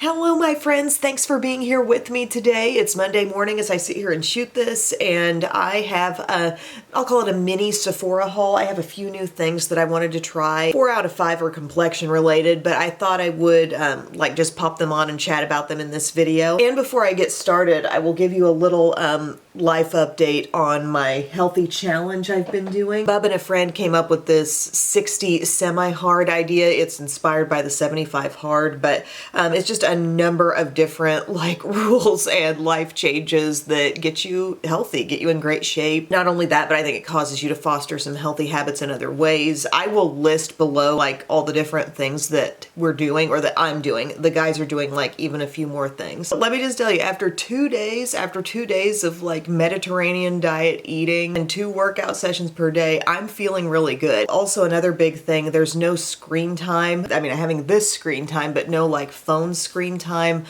Hello, my friends. Thanks for being here with me today. It's Monday morning as I sit here and shoot this, and I have I'll call it a mini Sephora haul. I have a few new things that I wanted to try. 4 out of 5 are complexion related, but I thought I would just pop them on and chat about them in this video. And before I get started, I will give you a little life update on my healthy challenge I've been doing. Bub and a friend came up with this 60 semi-hard idea. It's inspired by the 75 hard, but it's just a number of different rules and life changes that get you healthy, get you in great shape. Not only that, but I think it causes you to foster some healthy habits in other ways. I will list below all the different things that we're doing or that I'm doing. The guys are doing even a few more things. But let me just tell you, after 2 days of Mediterranean diet eating and 2 workout sessions per day, I'm feeling really good. Also, another big thing, there's no screen time. I mean, I'm having this screen time, but no phone screen time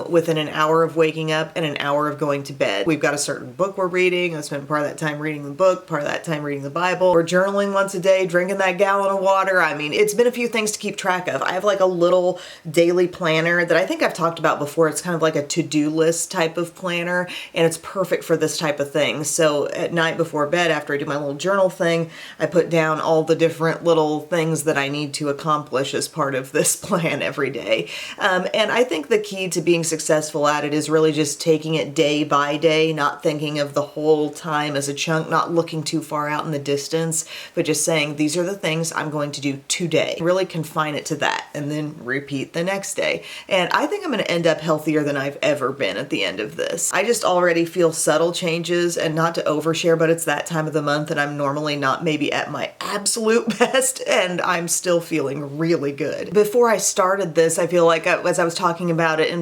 within an hour of waking up and an hour of going to bed. We've got a certain book we're reading. I spend part of that time reading the book, part of that time reading the Bible. We're journaling once a day, drinking that gallon of water. I mean, it's been a few things to keep track of. I have a little daily planner that I think I've talked about before. It's kind of like a to-do list type of planner, and it's perfect for this type of thing. So at night before bed, after I do my little journal thing, I put down all the different little things that I need to accomplish as part of this plan every day. And I think the key to being successful at it is really just taking it day by day, not thinking of the whole time as a chunk, not looking too far out in the distance, but just saying, these are the things I'm going to do today. Really confine it to that and then repeat the next day. And I think I'm going to end up healthier than I've ever been at the end of this. I just already feel subtle changes, and not to overshare, but it's that time of the month and I'm normally not maybe at my absolute best, and I'm still feeling really good. Before I started this, I feel like as I was talking about it in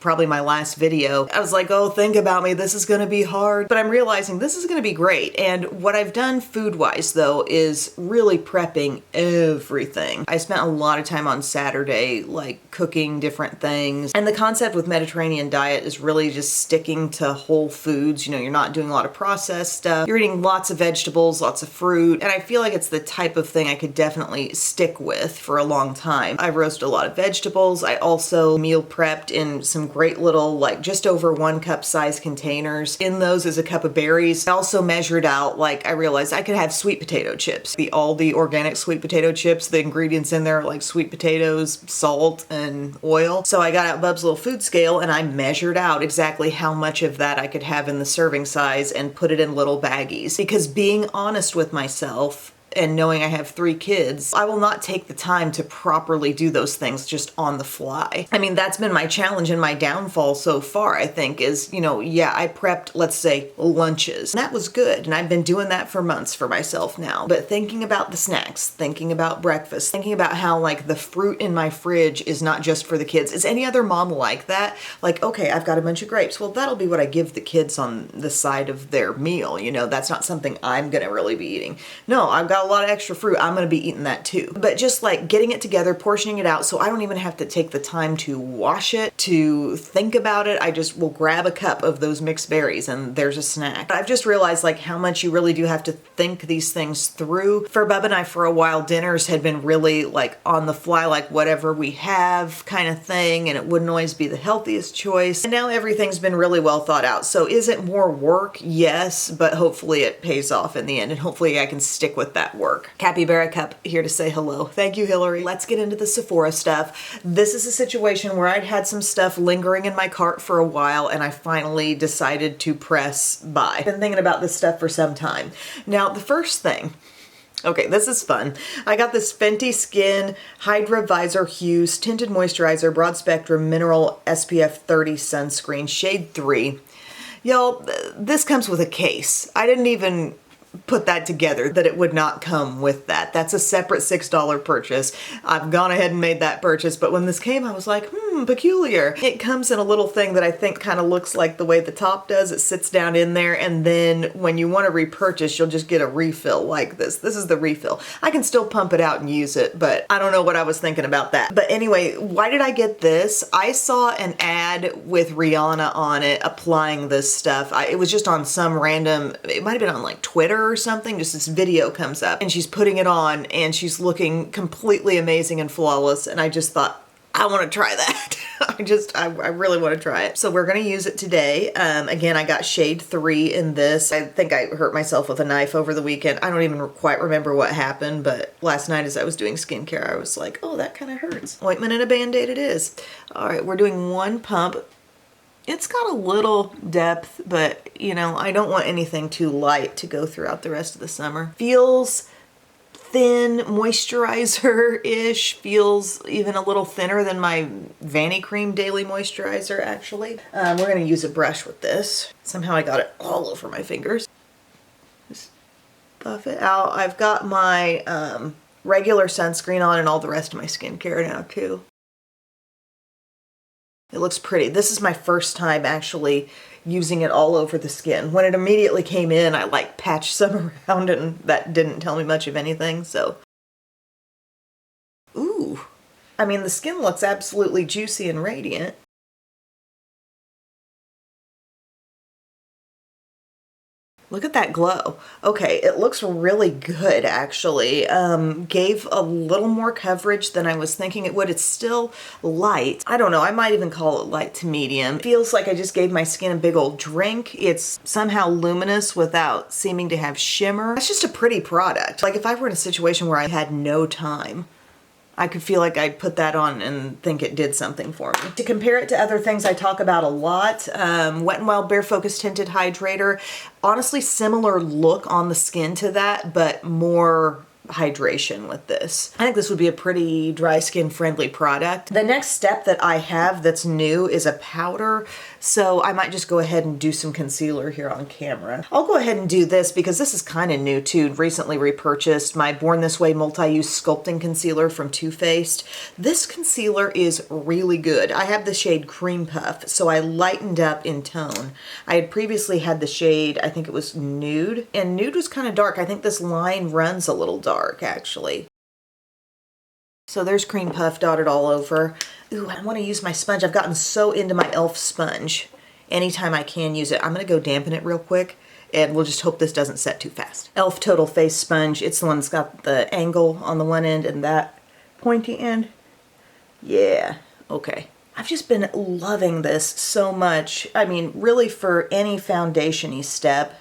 probably my last video, I was like, oh, think about me, this is gonna be hard. But I'm realizing this is gonna be great. And what I've done food-wise though is really prepping everything. I spent a lot of time on Saturday cooking different things. And the concept with Mediterranean diet is really just sticking to whole foods. You know, you're not doing a lot of processed stuff. You're eating lots of vegetables, lots of fruit. And I feel like it's the type of thing I could definitely stick with for a long time. I roasted a lot of vegetables. I also meal prepped in some great little just over 1 cup size containers. In those is a cup of berries. I also measured out, I realized I could have sweet potato chips. All the organic sweet potato chips, the ingredients in there are sweet potatoes, salt, and oil. So I got out Bub's little food scale and I measured out exactly how much of that I could have in the serving size and put it in little baggies. Because being honest with myself, and knowing I have 3 kids, I will not take the time to properly do those things just on the fly. I mean, that's been my challenge and my downfall so far, I think, is, yeah, I prepped, let's say, lunches. And that was good, and I've been doing that for months for myself now. But thinking about the snacks, thinking about breakfast, thinking about how, the fruit in my fridge is not just for the kids. Is any other mom like that? Okay, I've got a bunch of grapes. Well, that'll be what I give the kids on the side of their meal. That's not something I'm gonna really be eating. No, I've got a lot of extra fruit, I'm gonna be eating that too. But just getting it together, portioning it out so I don't even have to take the time to wash it, to think about it. I just will grab a cup of those mixed berries and there's a snack. I've just realized how much you really do have to think these things through. For Bub and I, for a while, dinners had been really on the fly, whatever we have kind of thing, and it wouldn't always be the healthiest choice. And now everything's been really well thought out. So is it more work? Yes, but hopefully it pays off in the end, and hopefully I can stick with that work. Capybara Cup here to say hello. Thank you, Hillary. Let's get into the Sephora stuff. This is a situation where I'd had some stuff lingering in my cart for a while and I finally decided to press buy. I've been thinking about this stuff for some time. Now, the first thing, okay, this is fun. I got this Fenty Skin Hydra Visor Hues Tinted Moisturizer Broad Spectrum Mineral SPF 30 Sunscreen Shade 3. Y'all, this comes with a case. I didn't even put that together, that it would not come with that. That's a separate $6 purchase. I've gone ahead and made that purchase, but when this came, I was like, peculiar. It comes in a little thing that I think kind of looks like the way the top does. It sits down in there, and then when you want to repurchase, you'll just get a refill like this. This is the refill. I can still pump it out and use it, but I don't know what I was thinking about that. But anyway, why did I get this? I saw an ad with Rihanna on it applying this stuff. It was just on some random, it might have been on Twitter or something, just this video comes up and she's putting it on and she's looking completely amazing and flawless, and I just thought, I want to try that. I really want to try it. So we're going to use it today. Again, I got shade 3 in this. I think I hurt myself with a knife over the weekend. I don't even quite remember what happened, but last night as I was doing skincare, I was like, oh, that kind of hurts. Ointment and a Band-Aid it is. All right, we're doing 1 pump. It's got a little depth, but you know, I don't want anything too light to go throughout the rest of the summer. Feels thin, moisturizer-ish, feels even a little thinner than my Vanity Cream Daily Moisturizer, actually. We're gonna use a brush with this. Somehow I got it all over my fingers. Just buff it out. I've got my regular sunscreen on and all the rest of my skincare now, too. It looks pretty. This is my first time actually using it all over the skin. When it immediately came in, I like patched some around and that didn't tell me much of anything, so. Ooh. I mean, the skin looks absolutely juicy and radiant. Look at that glow. Okay, it looks really good actually. Gave a little more coverage than I was thinking it would. It's still light. I don't know, I might even call it light to medium. Feels like I just gave my skin a big old drink. It's somehow luminous without seeming to have shimmer. It's just a pretty product. Like if I were in a situation where I had no time, I could feel like I'd put that on and think it did something for me. To compare it to other things I talk about a lot, Wet n Wild Bare Focus Tinted Hydrator, honestly similar look on the skin to that, but more hydration with this. I think this would be a pretty dry skin friendly product. The next step that I have that's new is a powder, so I might just go ahead and do some concealer here on camera. I'll go ahead and do this because this is kind of new too. Recently repurchased my Born This Way multi-use sculpting concealer from Too Faced. This concealer is really good. I have the shade Cream Puff, so I lightened up in tone. I had previously had the shade, I think it was Nude, and Nude was kind of dark. I think this line runs a little dark actually. So there's Cream Puff dotted all over. Ooh, I want to use my sponge. I've gotten so into my e.l.f. sponge. Anytime I can use it. I'm going to go dampen it real quick and we'll just hope this doesn't set too fast. e.l.f. Total Face Sponge. It's the one that's got the angle on the one end and that pointy end. Yeah, okay. I've just been loving this so much. I mean, really for any foundation-y step,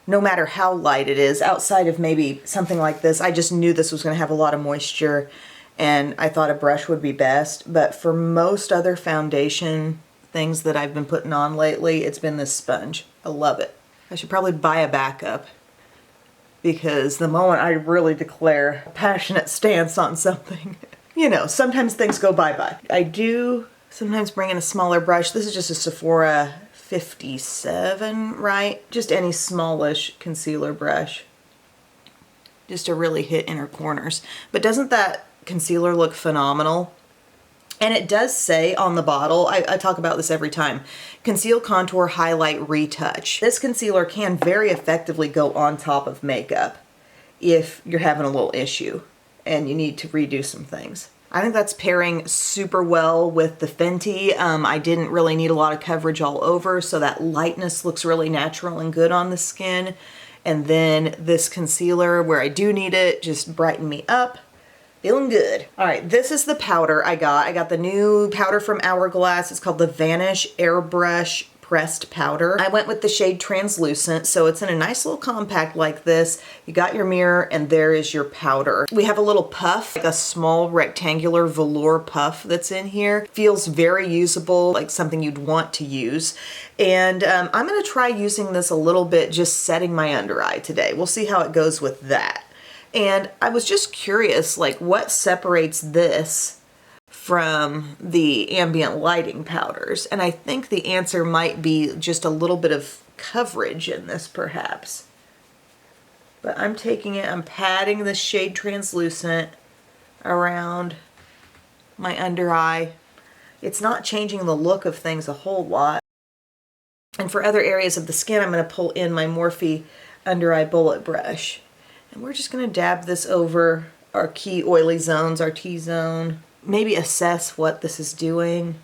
no matter how light it is, outside of maybe something like this, I just knew this was going to have a lot of moisture and I thought a brush would be best. But for most other foundation things that I've been putting on lately, it's been this sponge. I love it. I should probably buy a backup because the moment I really declare a passionate stance on something, you know, sometimes things go bye-bye. I do sometimes bring in a smaller brush. This is just a Sephora 57, right? Just any smallish concealer brush. Just to really hit inner corners. But doesn't that concealer look phenomenal? And it does say on the bottle, I talk about this every time, Conceal, Contour, Highlight, Retouch. This concealer can very effectively go on top of makeup if you're having a little issue and you need to redo some things. I think that's pairing super well with the Fenty. I didn't really need a lot of coverage all over, so that lightness looks really natural and good on the skin. And then this concealer, where I do need it, just brighten me up. Feeling good. All right, this is the powder I got. I got the new powder from Hourglass. It's called the Vanish Airbrush Pressed Powder. I went with the shade Translucent, so it's in a nice little compact like this. You got your mirror and there is your powder. We have a little puff, like a small rectangular velour puff that's in here. Feels very usable, like something you'd want to use. And I'm gonna try using this a little bit, just setting my under eye today. We'll see how it goes with that. And I was just curious, like what separates this from the ambient lighting powders? And I think the answer might be just a little bit of coverage in this perhaps. But I'm taking it, I'm patting the shade Translucent around my under eye. It's not changing the look of things a whole lot. And for other areas of the skin, I'm going to pull in my Morphe under eye bullet brush. And we're just going to dab this over our key oily zones, our T-zone. Maybe assess what this is doing.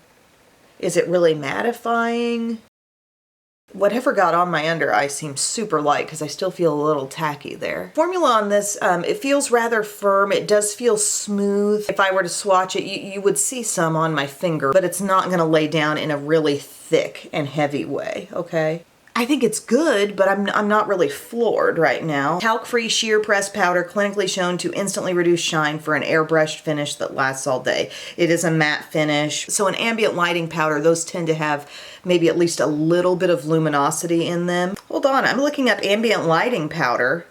Is it really mattifying? Whatever got on my under eye seems super light because I still feel a little tacky there. Formula on this, it feels rather firm. It does feel smooth. If I were to swatch it, you would see some on my finger, but it's not going to lay down in a really thick and heavy way, okay? I think it's good, but I'm not really floored right now. Talc-free sheer press powder clinically shown to instantly reduce shine for an airbrushed finish that lasts all day. It is a matte finish. So an ambient lighting powder, those tend to have maybe at least a little bit of luminosity in them. Hold on, I'm looking up ambient lighting powder.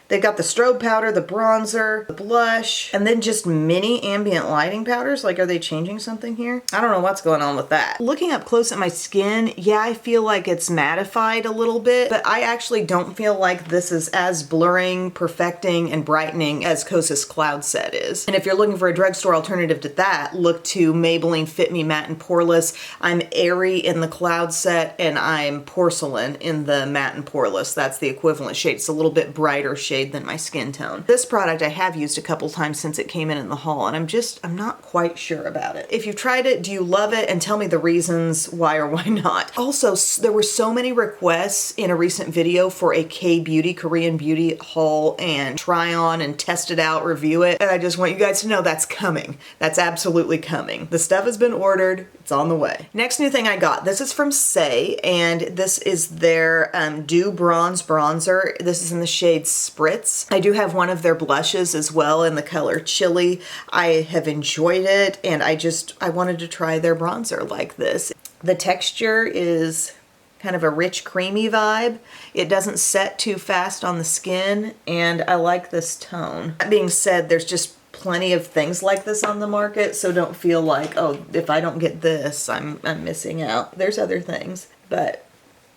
They've got the strobe powder, the bronzer, the blush, and then just mini ambient lighting powders. Like, are they changing something here? I don't know what's going on with that. Looking up close at my skin, yeah, I feel like it's mattified a little bit, but I actually don't feel like this is as blurring, perfecting, and brightening as Kosas Cloud Set is. And if you're looking for a drugstore alternative to that, look to Maybelline Fit Me Matte and Poreless. I'm airy in the Cloud Set, and I'm porcelain in the Matte and Poreless. That's the equivalent shade. It's a little bit brighter shade than my skin tone. This product I have used a couple times since it came in the haul, and I'm not quite sure about it. If you've tried it, do you love it? And tell me the reasons why or why not. Also, there were so many requests in a recent video for a K-beauty, Korean beauty haul and try on and test it out, review it, and I just want you guys to know that's coming. That's absolutely coming. The stuff has been ordered. It's on the way. Next new thing I got, this is from Saie, and this is their Dew Bronze Bronzer. This is in the shade Spritz. I do have one of their blushes as well in the color Chili. I have enjoyed it, and I wanted to try their bronzer like this. The texture is kind of a rich, creamy vibe. It doesn't set too fast on the skin, and I like this tone. That being said, there's just plenty of things like this on the market, so don't feel like, oh, if I don't get this, I'm missing out. There's other things, but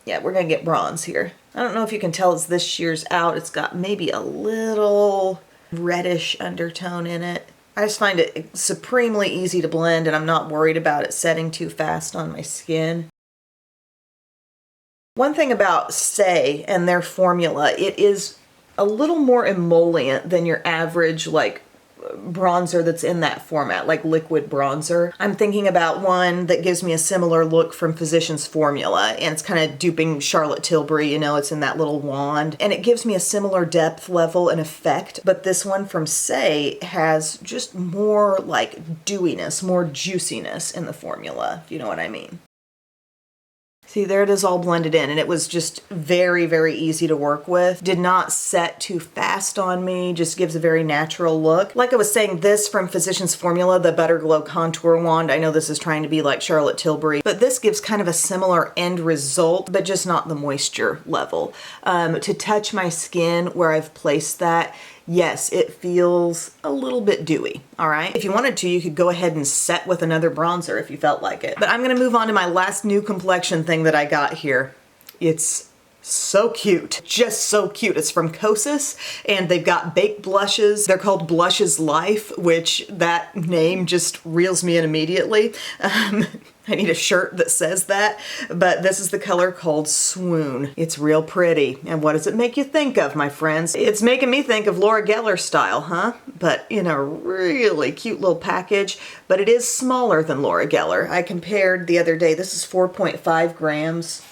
yeah, we're gonna get bronze here. I don't know if you can tell as this shears out, it's got maybe a little reddish undertone in it. I just find it supremely easy to blend, and I'm not worried about it setting too fast on my skin. One thing about Saie and their formula, it is a little more emollient than your average like bronzer that's in that format, like liquid bronzer. I'm thinking about one that gives me a similar look from Physicians Formula, and it's kind of duping Charlotte Tilbury, you know, it's in that little wand, and it gives me a similar depth level and effect, but this one from Saie has just more like dewiness, more juiciness in the formula, if you know what I mean. See, there it is all blended in, and it was just very, very easy to work with. Did not set too fast on me, just gives a very natural look. Like I was saying, this from Physicians Formula, the Butter Glow Contour Wand, I know this is trying to be like Charlotte Tilbury, but this gives kind of a similar end result, but just not the moisture level. To touch my skin where I've placed that, yes, it feels a little bit dewy, all right? If you wanted to, you could go ahead and set with another bronzer if you felt like it. But I'm gonna move on to my last new complexion thing that I got here. It's so cute, just so cute. It's from Kosas, and they've got baked blushes. They're called Blushes Life, which that name just reels me in immediately. I need a shirt that says that, but this is the color called Swoon. It's real pretty. And what does it make you think of, my friends? It's making me think of Laura Geller style, huh? But in a really cute little package, but it is smaller than Laura Geller. I compared the other day, this is 4.5 grams.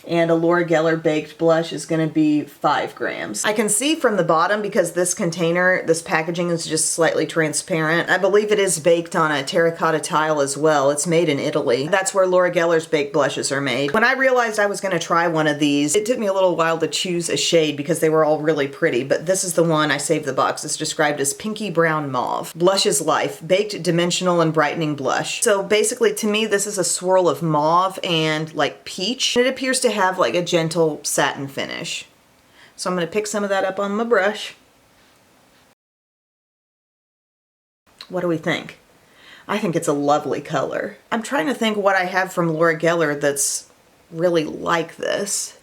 And a Laura Geller baked blush is gonna be 5 grams. I can see from the bottom, because this container, this packaging is just slightly transparent. I believe it is baked on a terracotta tile as well. It's made in Italy. That's where Laura Geller's baked blushes are made. When I realized I was gonna try one of these, it took me a little while to choose a shade because they were all really pretty, but this is the one I saved the box. It's described as pinky brown mauve. Blushes Life, baked dimensional and brightening blush. So basically to me, this is a swirl of mauve and like peach. It appears to have like a gentle satin finish. So I'm going to pick some of that up on my brush. What do we think? I think it's a lovely color. I'm trying to think what I have from Laura Geller that's really like this.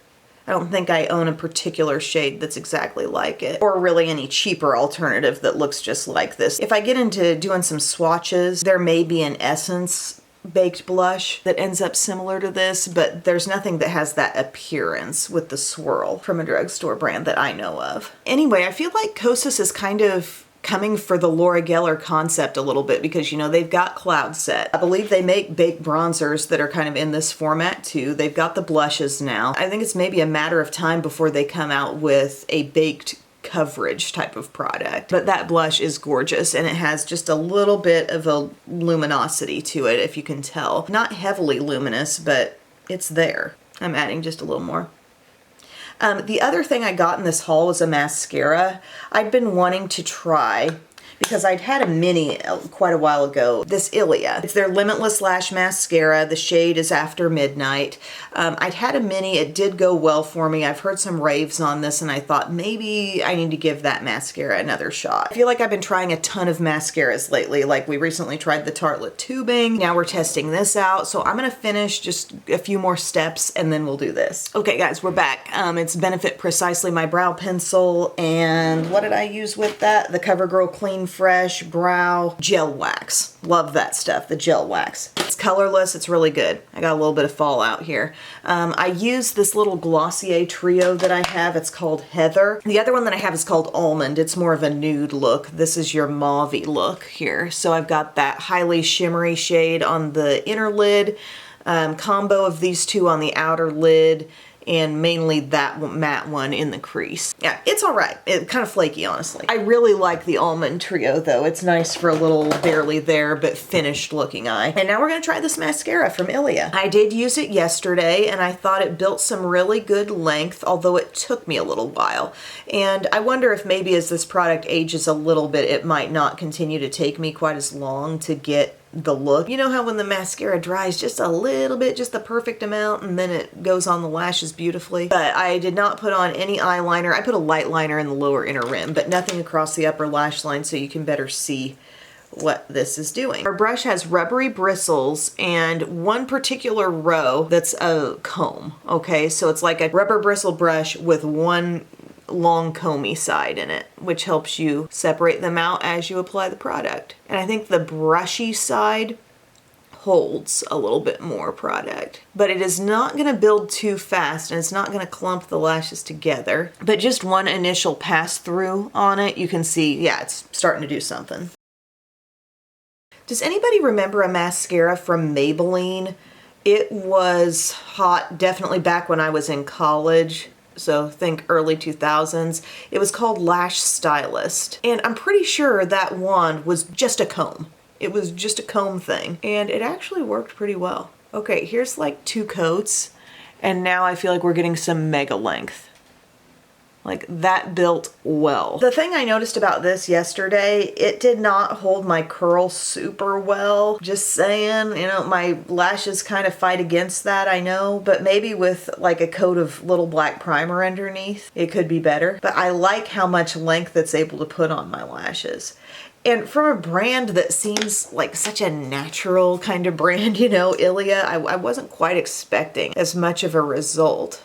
I don't think I own a particular shade that's exactly like it, or really any cheaper alternative that looks just like this. If I get into doing some swatches, there may be an Essence baked blush that ends up similar to this, but there's nothing that has that appearance with the swirl from a drugstore brand that I know of. Anyway, I feel like Kosas is kind of coming for the Laura Geller concept a little bit because, you know, they've got Cloud Set. I believe they make baked bronzers that are kind of in this format too. They've got the blushes now. I think it's maybe a matter of time before they come out with a baked coverage type of product. But that blush is gorgeous and it has just a little bit of a luminosity to it, if you can tell. Not heavily luminous, but it's there. I'm adding just a little more. The other thing I got in this haul was a mascara I'd been wanting to try because I'd had a mini quite a while ago, this Ilia. It's their Limitless Lash Mascara. The shade is After Midnight. I'd had a mini. It did go well for me. I've heard some raves on this and I thought maybe I need to give that mascara another shot. I feel like I've been trying a ton of mascaras lately. Like we recently tried the Tartelette Tubing. Now we're testing this out. So I'm going to finish just a few more steps and then we'll do this. Okay guys, we're back. It's Benefit Precisely My Brow Pencil. And what did I use with that? The CoverGirl Clean Fresh Brow Gel Wax. Love that stuff, the gel wax. It's colorless, it's really good. I got a little bit of fallout here. I use this little Glossier trio that I have. It's called Heather. The other one that I have is called Almond. It's more of a nude look. This is your mauve-y look here. So I've got that highly shimmery shade on the inner lid, combo of these two on the outer lid, and mainly that matte one in the crease. Yeah, it's all right. It's kind of flaky, honestly. I really like the Almond Trio, though. It's nice for a little barely there, but finished looking eye. And now we're gonna try this mascara from Ilia. I did use it yesterday, and I thought it built some really good length, although it took me a little while. And I wonder if maybe as this product ages a little bit, it might not continue to take me quite as long to get the look. You know how when the mascara dries just a little bit, just the perfect amount, and then it goes on the lashes beautifully. But I did not put on any eyeliner. I put a light liner in the lower inner rim, but nothing across the upper lash line so you can better see what this is doing. Our brush has rubbery bristles and one particular row that's a comb, okay? So it's like a rubber bristle brush with one long comby side in it, which helps you separate them out as you apply the product. And I think the brushy side holds a little bit more product, but it is not going to build too fast and it's not going to clump the lashes together. But just one initial pass through on it, you can see, yeah, it's starting to do something. Does anybody remember a mascara from Maybelline? It was hot definitely back when I was in college. So think early 2000s. It was called Lash Stylist. And I'm pretty sure that wand was just a comb. It was just a comb thing. And it actually worked pretty well. Okay, here's like 2 coats. And now I feel like we're getting some mega length. Like that built well. The thing I noticed about this yesterday, it did not hold my curl super well. Just saying, you know, my lashes kind of fight against that, I know, but maybe with like a coat of little black primer underneath, it could be better. But I like how much length it's able to put on my lashes. And from a brand that seems like such a natural kind of brand, you know, Ilia, I wasn't quite expecting as much of a result.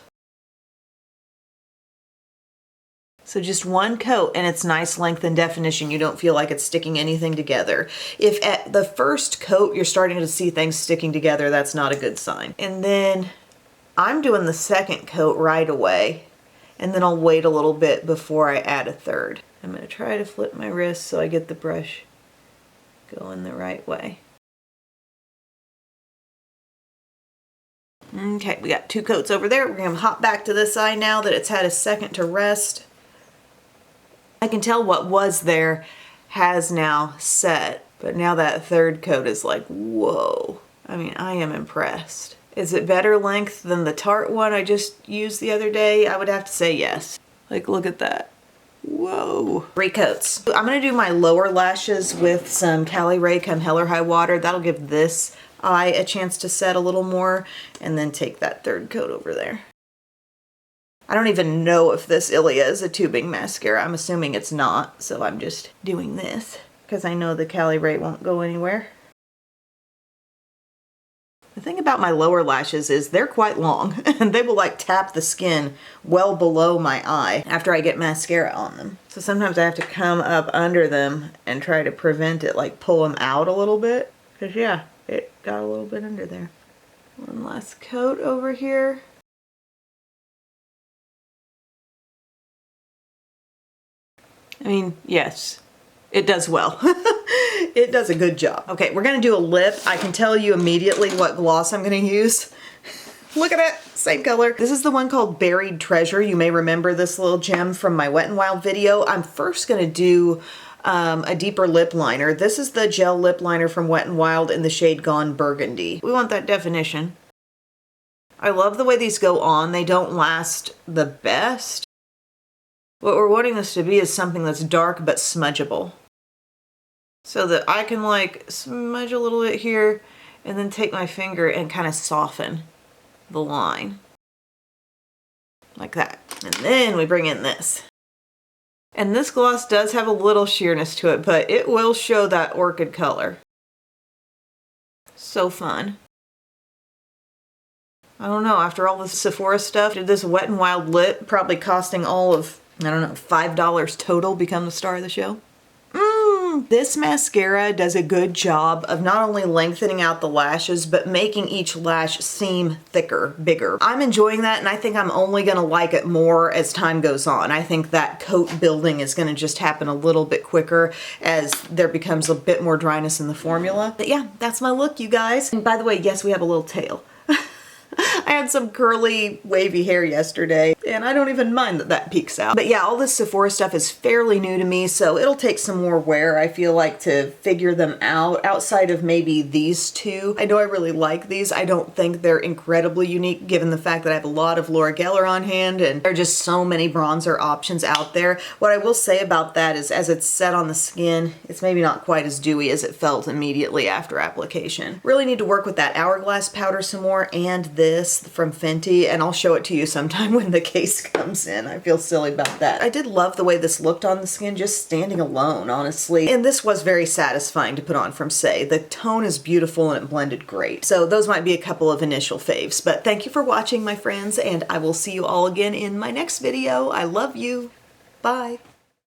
So just one coat and it's nice length and definition. You don't feel like it's sticking anything together. If at the first coat you're starting to see things sticking together, that's not a good sign. And then I'm doing the second coat right away, and then I'll wait a little bit before I add a third. I'm going to try to flip my wrist so I get the brush going the right way. Okay, we got 2 coats over there. We're going to hop back to this side now that it's had a second to rest. I can tell what was there has now set, but now that third coat is like, whoa. I mean, I am impressed. Is it better length than the Tarte one I just used the other day? I would have to say yes. Like, look at that. Whoa. 3 coats. I'm gonna do my lower lashes with some Cali Ray Come Hell or High Water. That'll give this eye a chance to set a little more, and then take that third coat over there. I don't even know if this Ilia is a tubing mascara. I'm assuming it's not, so I'm just doing this because I know the Cali Ray won't go anywhere. The thing about my lower lashes is they're quite long and they will like tap the skin well below my eye after I get mascara on them. So sometimes I have to come up under them and try to prevent it, like pull them out a little bit. Because yeah, it got a little bit under there. One last coat over here. I mean, yes, It does well. It does a good job. Okay, we're gonna do a lip. I can tell you immediately what gloss I'm gonna use. Look at it, same color. This is the one called Buried Treasure. You may remember this little gem from my Wet n Wild video. I'm first gonna do a deeper lip liner. This is the gel lip liner from Wet n Wild in the shade Gone Burgundy. We want that definition. I love the way these go on. They don't last the best. What we're wanting this to be is something that's dark but smudgeable. So that I can like smudge a little bit here and then take my finger and kind of soften the line. Like that. And then we bring in this. And this gloss does have a little sheerness to it, but it will show that orchid color. So fun. I don't know, after all this Sephora stuff, did this Wet n Wild lip probably costing all of, I don't know, $5 total become the star of the show? This mascara does a good job of not only lengthening out the lashes, but making each lash seem thicker, bigger. I'm enjoying that, and I think I'm only gonna like it more as time goes on. I think that coat building is gonna just happen a little bit quicker as there becomes a bit more dryness in the formula. But yeah, that's my look, you guys. And by the way, yes, we have a little tail. I had some curly, wavy hair yesterday, and I don't even mind that that peeks out. But yeah, all this Sephora stuff is fairly new to me, so it'll take some more wear, I feel like, to figure them out, outside of maybe these two. I know I really like these. I don't think they're incredibly unique, given the fact that I have a lot of Laura Geller on hand, and there are just so many bronzer options out there. What I will say about that is, as it's set on the skin, it's maybe not quite as dewy as it felt immediately after application. Really need to work with that Hourglass powder some more, and this from Fenty, and I'll show it to you sometime when the case comes in. I feel silly about that. I did love the way this looked on the skin just standing alone, honestly. And this was very satisfying to put on from Say. The tone is beautiful and it blended great. So those might be a couple of initial faves. But thank you for watching, my friends, and I will see you all again in my next video. I love you. Bye.